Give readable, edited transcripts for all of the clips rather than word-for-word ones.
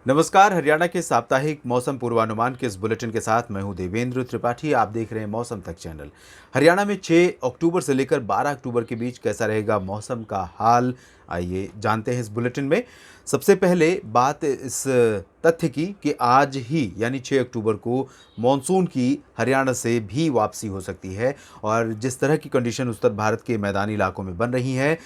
नमस्कार। हरियाणा के साप्ताहिक मौसम पूर्वानुमान के इस बुलेटिन के साथ मैं हूं देवेंद्र त्रिपाठी। आप देख रहे हैं मौसम तक चैनल। हरियाणा में 6 अक्टूबर से लेकर 12 अक्टूबर के बीच कैसा रहेगा मौसम का हाल, आइए जानते हैं इस बुलेटिन में। सबसे पहले बात इस तथ्य की कि आज ही यानी 6 अक्टूबर को मॉनसून की हरियाणा से भी वापसी हो सकती है और जिस तरह की कंडीशन उत्तर भारत के मैदानी इलाकों में बन रही है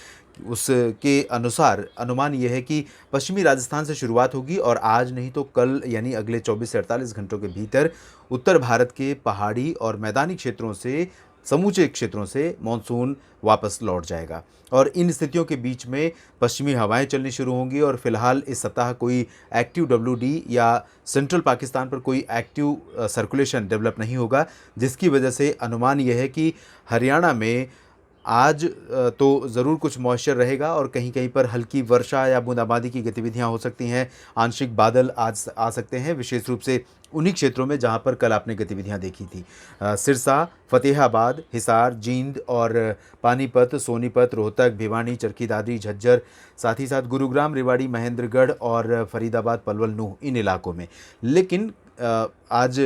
उसके अनुसार अनुमान यह है कि पश्चिमी राजस्थान से शुरुआत होगी और आज नहीं तो कल यानी अगले 24 से 48 घंटों के भीतर उत्तर भारत के पहाड़ी और मैदानी क्षेत्रों से समूचे क्षेत्रों से मॉनसून वापस लौट जाएगा और इन स्थितियों के बीच में पश्चिमी हवाएं चलनी शुरू होंगी और फिलहाल इस सप्ताह कोई एक्टिव डब्ल्यूडी या सेंट्रल पाकिस्तान पर कोई एक्टिव सर्कुलेशन डेवलप नहीं होगा, जिसकी वजह से अनुमान यह है कि हरियाणा में आज तो ज़रूर कुछ मॉइस्चर रहेगा और कहीं कहीं पर हल्की वर्षा या बूंदाबांदी की गतिविधियां हो सकती हैं। आंशिक बादल आज आ सकते हैं, विशेष रूप से उन्हीं क्षेत्रों में जहां पर कल आपने गतिविधियां देखी थी। सिरसा, फतेहाबाद, हिसार, जींद और पानीपत, सोनीपत, रोहतक, भिवानी, चरखी दादरी, झज्जर, साथ ही साथ गुरुग्राम, रेवाड़ी, महेंद्रगढ़ और फरीदाबाद, पलवल, नूंह, इन इलाकों में। लेकिन आज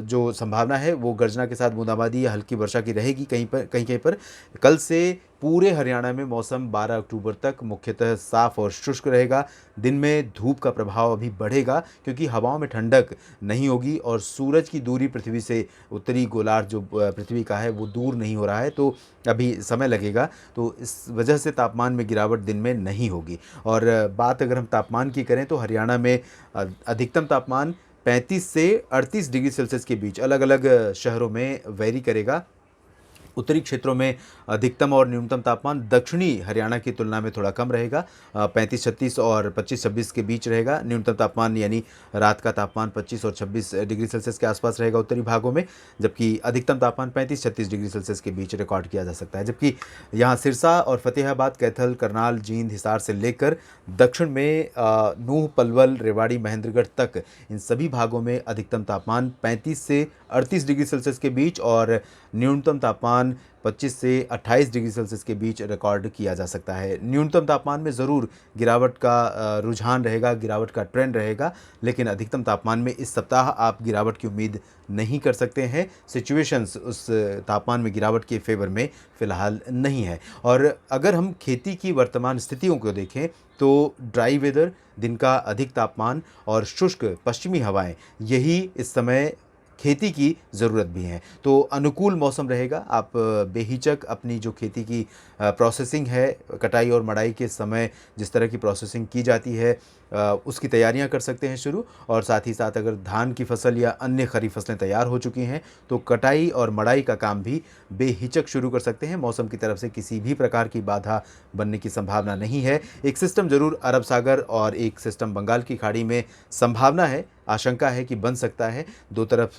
जो संभावना है वो गर्जना के साथ बूंदाबांदी या हल्की वर्षा की रहेगी कहीं कहीं पर। कल से पूरे हरियाणा में मौसम 12 अक्टूबर तक मुख्यतः साफ और शुष्क रहेगा। दिन में धूप का प्रभाव अभी बढ़ेगा क्योंकि हवाओं में ठंडक नहीं होगी और सूरज की दूरी पृथ्वी से, उत्तरी गोलार्ध जो पृथ्वी का है वो दूर नहीं हो रहा है, तो अभी समय लगेगा। तो इस वजह से तापमान में गिरावट दिन में नहीं होगी। और बात अगर हम तापमान की करें तो हरियाणा में अधिकतम तापमान 35 से 38 डिग्री सेल्सियस के बीच अलग अलग शहरों में वेरी करेगा। उत्तरी क्षेत्रों में अधिकतम और न्यूनतम तापमान दक्षिणी हरियाणा की तुलना में थोड़ा कम रहेगा, 35-36 और 25-26 के बीच रहेगा। न्यूनतम तापमान यानी रात का तापमान 25 और 26 डिग्री सेल्सियस के आसपास रहेगा उत्तरी भागों में, जबकि अधिकतम तापमान 35-36 डिग्री सेल्सियस के बीच रिकॉर्ड किया जा सकता है। जबकि यहाँ सिरसा और फतेहाबाद, कैथल, करनाल, जींद, हिसार से लेकर दक्षिण में नूंह, पलवल, रेवाड़ी, महेंद्रगढ़ तक इन सभी भागों में अधिकतम तापमान 35 से 38 डिग्री सेल्सियस के बीच और न्यूनतम तापमान 25 से 28 डिग्री सेल्सियस के बीच रिकॉर्ड किया जा सकता है। न्यूनतम तापमान में ज़रूर गिरावट का रुझान रहेगा, गिरावट का ट्रेंड रहेगा, लेकिन अधिकतम तापमान में इस सप्ताह आप गिरावट की उम्मीद नहीं कर सकते हैं। सिचुएशंस उस तापमान में गिरावट के फेवर में फ़िलहाल नहीं है। और अगर हम खेती की वर्तमान स्थितियों को देखें तो ड्राई वेदर, दिन का अधिक तापमान और शुष्क पश्चिमी हवाएं, यही इस समय खेती की ज़रूरत भी है। तो अनुकूल मौसम रहेगा। आप बेहिचक अपनी जो खेती की प्रोसेसिंग है, कटाई और मड़ाई के समय जिस तरह की प्रोसेसिंग की जाती है उसकी तैयारियां कर सकते हैं शुरू। और साथ ही साथ अगर धान की फसल या अन्य खरीफ फसलें तैयार हो चुकी हैं तो कटाई और मड़ाई का काम भी बेहिचक शुरू कर सकते हैं। मौसम की तरफ से किसी भी प्रकार की बाधा बनने की संभावना नहीं है। एक सिस्टम ज़रूर अरब सागर और एक सिस्टम बंगाल की खाड़ी में संभावना है, आशंका है कि बन सकता है। दो तरफ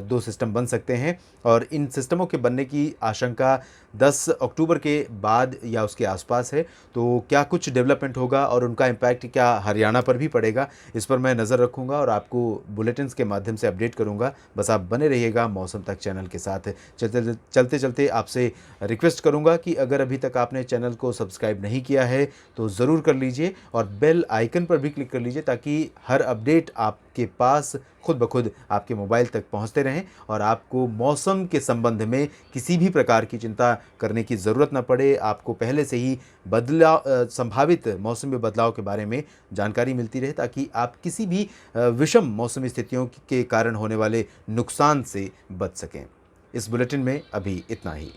दो सिस्टम बन सकते हैं और इन सिस्टमों के बनने की आशंका 10 अक्टूबर के बाद या उसके आसपास है। तो क्या कुछ डेवलपमेंट होगा और उनका इम्पैक्ट क्या हरियाणा पर भी पड़ेगा, इस पर मैं नज़र रखूंगा और आपको बुलेटिन्स के माध्यम से अपडेट करूंगा। बस आप बने रहिएगा मौसम तक चैनल के साथ। चलते चलते आपसे रिक्वेस्ट करूंगा कि अगर अभी तक आपने चैनल को सब्सक्राइब नहीं किया है तो ज़रूर कर लीजिए और बेल आइकन पर भी क्लिक कर लीजिए ताकि हर अपडेट आपके पास खुद ब खुद आपके मोबाइल तक पहुंचते रहें और आपको मौसम के संबंध में किसी भी प्रकार की चिंता करने की ज़रूरत न पड़े। आपको पहले से ही संभावित मौसमी बदलाव के बारे में जानकारी मिलती रहे ताकि आप किसी भी विषम मौसमी स्थितियों के कारण होने वाले नुकसान से बच सकें। इस बुलेटिन में अभी इतना ही।